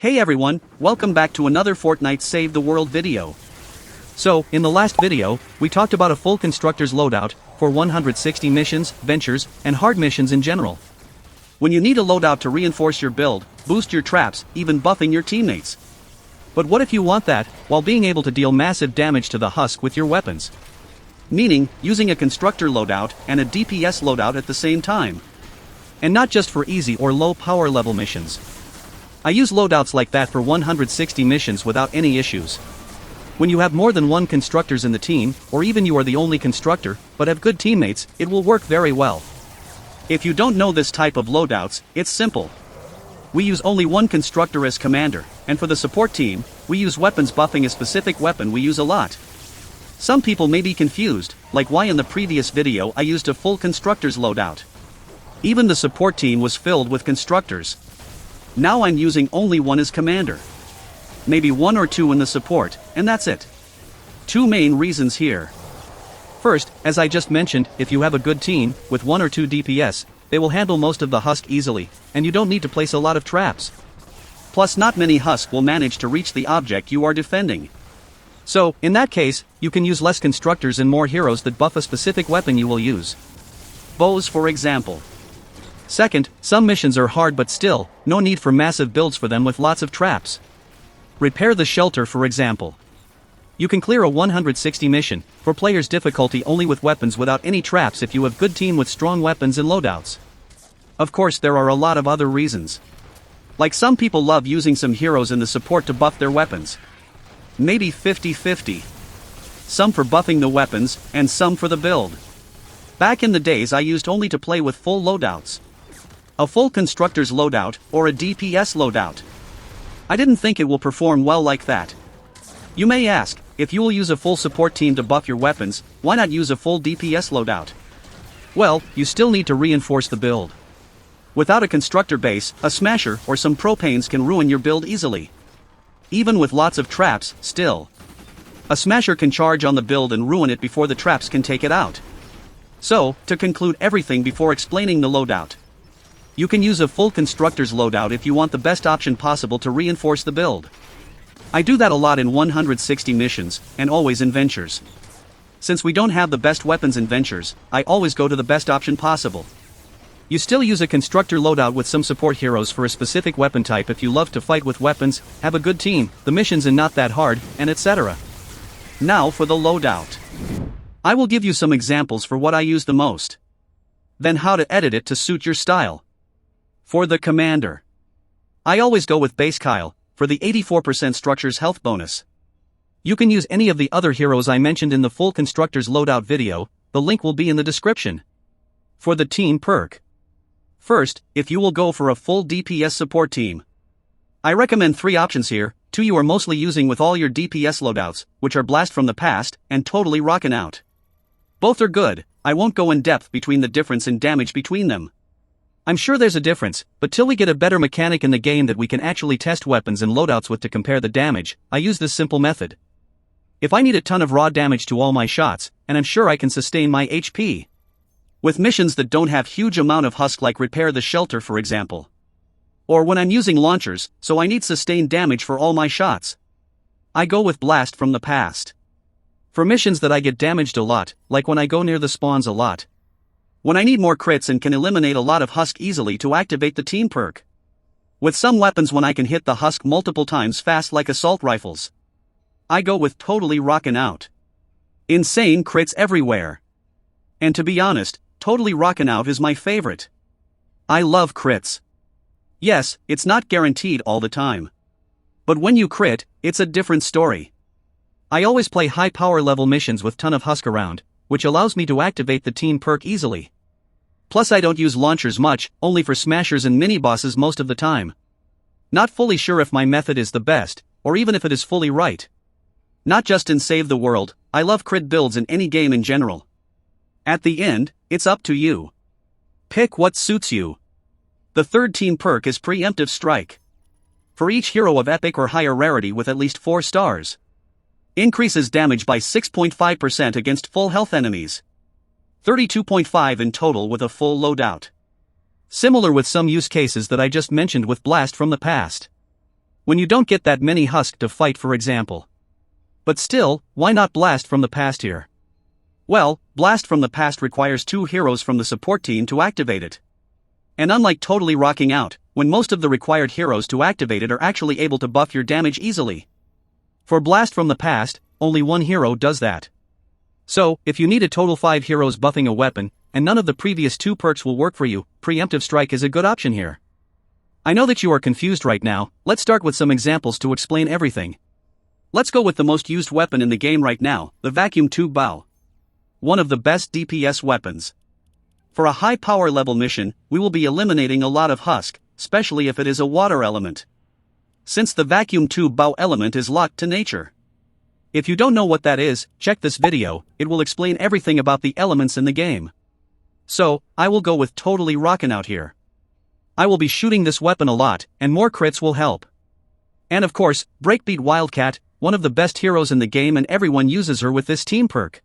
Hey everyone, welcome back to another Fortnite Save the World video. So, in the last video, we talked about a full Constructor's loadout, for 160 missions, ventures, and hard missions in general. When you need a loadout to reinforce your build, boost your traps, even buffing your teammates. But what if you want that, while being able to deal massive damage to the husk with your weapons? Meaning, using a Constructor loadout and a DPS loadout at the same time. And not just for easy or low power level missions. I use loadouts like that for 160 missions without any issues. When you have more than one Constructors in the team, or even you are the only Constructor, but have good teammates, it will work very well. If you don't know this type of loadouts, it's simple. We use only one Constructor as commander, and for the support team, we use weapons buffing a specific weapon we use a lot. Some people may be confused, like why in the previous video I used a full Constructor's loadout. Even the support team was filled with Constructors. Now I'm using only one as commander. Maybe one or two in the support, and that's it. Two main reasons here. First, as I just mentioned, if you have a good team, with one or two DPS, they will handle most of the husk easily, and you don't need to place a lot of traps. Plus not many husk will manage to reach the object you are defending. So, in that case, you can use less Constructors and more heroes that buff a specific weapon you will use. Bows for example. Second, some missions are hard but still, no need for massive builds for them with lots of traps. Repair the shelter for example. You can clear a 160 mission, for players difficulty only with weapons without any traps if you have good team with strong weapons and loadouts. Of course there are a lot of other reasons. Like some people love using some heroes in the support to buff their weapons. Maybe 50-50. Some for buffing the weapons, and some for the build. Back in the days I used only to play with full loadouts. A full Constructor's loadout, or a DPS loadout. I didn't think it will perform well like that. You may ask, if you will use a full support team to buff your weapons, why not use a full DPS loadout? Well, you still need to reinforce the build. Without a Constructor base, a smasher or some propanes can ruin your build easily. Even with lots of traps, still. A smasher can charge on the build and ruin it before the traps can take it out. So, to conclude everything before explaining the loadout. You can use a full Constructor's loadout if you want the best option possible to reinforce the build. I do that a lot in 160 missions, and always in ventures. Since we don't have the best weapons in ventures, I always go to the best option possible. You still use a Constructor loadout with some support heroes for a specific weapon type if you love to fight with weapons, have a good team, the missions are not that hard, and etc. Now for the loadout. I will give you some examples for what I use the most. Then how to edit it to suit your style. For the commander. I always go with base Kyle, for the 84% structure's health bonus. You can use any of the other heroes I mentioned in the full Constructor's loadout video, the link will be in the description. For the team perk. First, if you will go for a full DPS support team. I recommend 3 options here, 2 you are mostly using with all your DPS loadouts, which are Blast from the Past, and Totally Rockin' Out. Both are good, I won't go in depth between the difference in damage between them. I'm sure there's a difference, but till we get a better mechanic in the game that we can actually test weapons and loadouts with to compare the damage, I use this simple method. If I need a ton of raw damage to all my shots, and I'm sure I can sustain my HP. With missions that don't have huge amount of husk like repair the shelter for example. Or when I'm using launchers, so I need sustained damage for all my shots. I go with Blast from the Past. For missions that I get damaged a lot, like when I go near the spawns a lot. When I need more crits and can eliminate a lot of husk easily to activate the team perk. With some weapons when I can hit the husk multiple times fast like assault rifles. I go with Totally Rockin' Out. Insane crits everywhere. And to be honest, Totally Rockin' Out is my favorite. I love crits. Yes, it's not guaranteed all the time. But when you crit, it's a different story. I always play high power level missions with ton of husk around, which allows me to activate the team perk easily. Plus I don't use launchers much, only for smashers and mini-bosses most of the time. Not fully sure if my method is the best, or even if it is fully right. Not just in Save the World, I love crit builds in any game in general. At the end, it's up to you. Pick what suits you. The third team perk is Preemptive Strike. For each hero of epic or higher rarity with at least 4 stars. Increases damage by 6.5% against full health enemies. 32.5 in total with a full loadout. Similar with some use cases that I just mentioned with Blast from the Past. When you don't get that many husks to fight, for example. But still, why not Blast from the Past here? Well, Blast from the Past requires 2 heroes from the support team to activate it. And unlike totally rocking out, when most of the required heroes to activate it are actually able to buff your damage easily. For Blast from the Past, only 1 hero does that. So, if you need a total 5 heroes buffing a weapon, and none of the previous 2 perks will work for you, Preemptive Strike is a good option here. I know that you are confused right now. Let's start with some examples to explain everything. Let's go with the most used weapon in the game right now, the Vacuum Tube Bow. One of the best DPS weapons. For a high power level mission, we will be eliminating a lot of husk, especially if it is a water element. Since the Vacuum Tube Bow element is locked to nature. If you don't know what that is, check this video, it will explain everything about the elements in the game. So, I will go with totally rockin' out here. I will be shooting this weapon a lot, and more crits will help. And of course, Breakbeat Wildcat, one of the best heroes in the game, and everyone uses her with this team perk.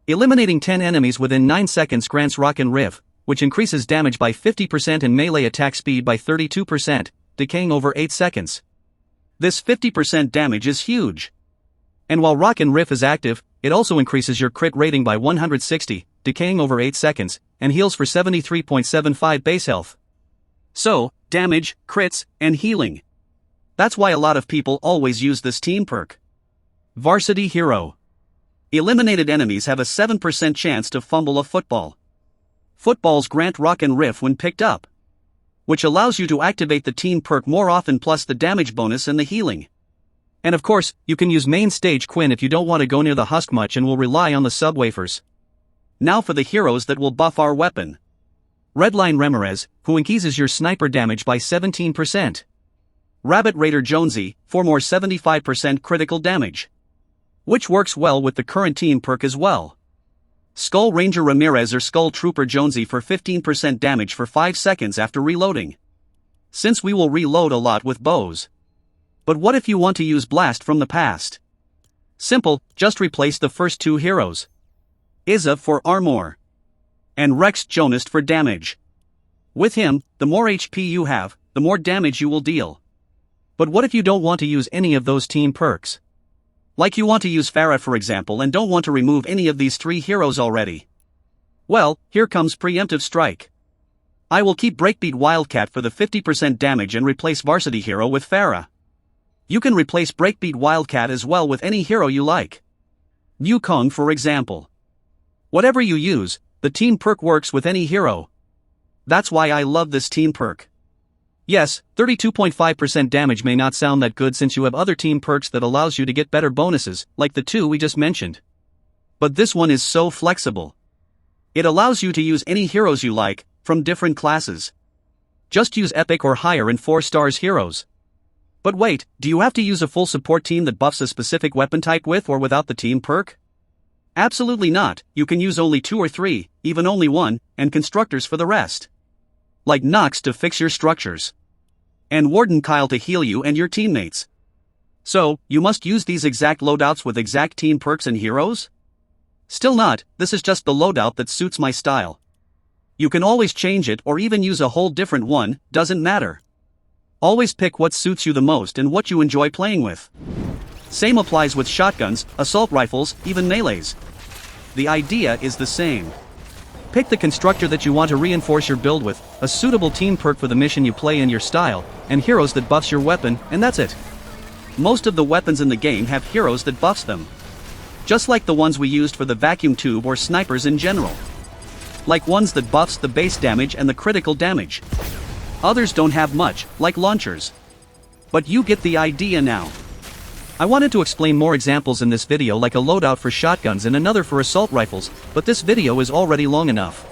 Eliminating 10 enemies within 9 seconds grants Rockin' Riv, which increases damage by 50% and melee attack speed by 32%, decaying over 8 seconds. This 50% damage is huge. And while Rockin' Riv is active, it also increases your crit rating by 160, decaying over 8 seconds, and heals for 73.75 base health. So, damage, crits, and healing. That's why a lot of people always use this team perk. Varsity Hero. Eliminated enemies have a 7% chance to fumble a football. Footballs grant Rockin' Riff when picked up, which allows you to activate the team perk more often, plus the damage bonus and the healing. And of course, you can use main stage Quinn if you don't want to go near the husk much and will rely on the subwoofers. Now for the heroes that will buff our weapon. Redline Ramirez, who increases your sniper damage by 17%. Rabbit Raider Jonesy, for more 75% critical damage. Which works well with the current team perk as well. Skull Ranger Ramirez or Skull Trooper Jonesy for 15% damage for 5 seconds after reloading. Since we will reload a lot with bows. But what if you want to use Blast from the Past? Simple, just replace the first 2 heroes. Izza for armor. And Rex Jonist for damage. With him, the more HP you have, the more damage you will deal. But what if you don't want to use any of those team perks? Like you want to use Farah for example and don't want to remove any of these 3 heroes already. Well, here comes Preemptive Strike. I will keep Breakbeat Wildcat for the 50% damage and replace Varsity Hero with Farah. You can replace Breakbeat Wildcat as well with any hero you like. Yukong for example. Whatever you use, the team perk works with any hero. That's why I love this team perk. Yes, 32.5% damage may not sound that good since you have other team perks that allows you to get better bonuses, like the 2 we just mentioned. But this one is so flexible. It allows you to use any heroes you like, from different classes. Just use epic or higher and 4 stars heroes. But wait, do you have to use a full support team that buffs a specific weapon type with or without the team perk? Absolutely not, you can use only 2 or 3, even only 1, and constructors for the rest. Like Nox to fix your structures. And Warden Kyle to heal you and your teammates. So, you must use these exact loadouts with exact team perks and heroes? Still not, this is just the loadout that suits my style. You can always change it or even use a whole different one, doesn't matter. Always pick what suits you the most and what you enjoy playing with. Same applies with shotguns, assault rifles, even melees. The idea is the same. Pick the constructor that you want to reinforce your build with, a suitable team perk for the mission you play in your style, and heroes that buffs your weapon, and that's it. Most of the weapons in the game have heroes that buffs them. Just like the ones we used for the vacuum tube or snipers in general. Like ones that buffs the base damage and the critical damage. Others don't have much, like launchers. But you get the idea now. I wanted to explain more examples in this video, like a loadout for shotguns and another for assault rifles, but this video is already long enough.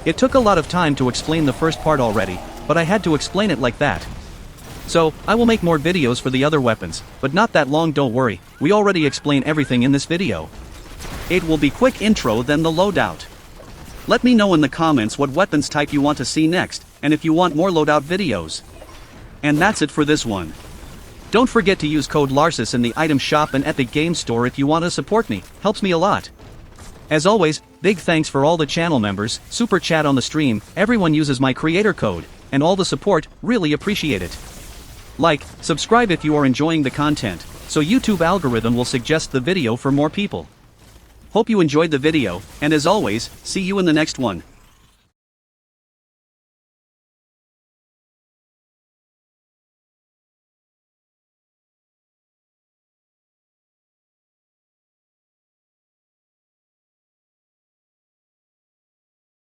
It took a lot of time to explain the first part already, but I had to explain it like that. So, I will make more videos for the other weapons, but not that long, don't worry, we already explain everything in this video. It will be quick intro then the loadout. Let me know in the comments what weapons type you want to see next, and if you want more loadout videos. And that's it for this one. Don't forget to use code Larsis in the item shop and Epic Games Store if you want to support me, helps me a lot. As always, big thanks for all the channel members, super chat on the stream, everyone uses my creator code, and all the support, really appreciate it. Like, subscribe if you are enjoying the content, so YouTube algorithm will suggest the video for more people. Hope you enjoyed the video, and as always, see you in the next one.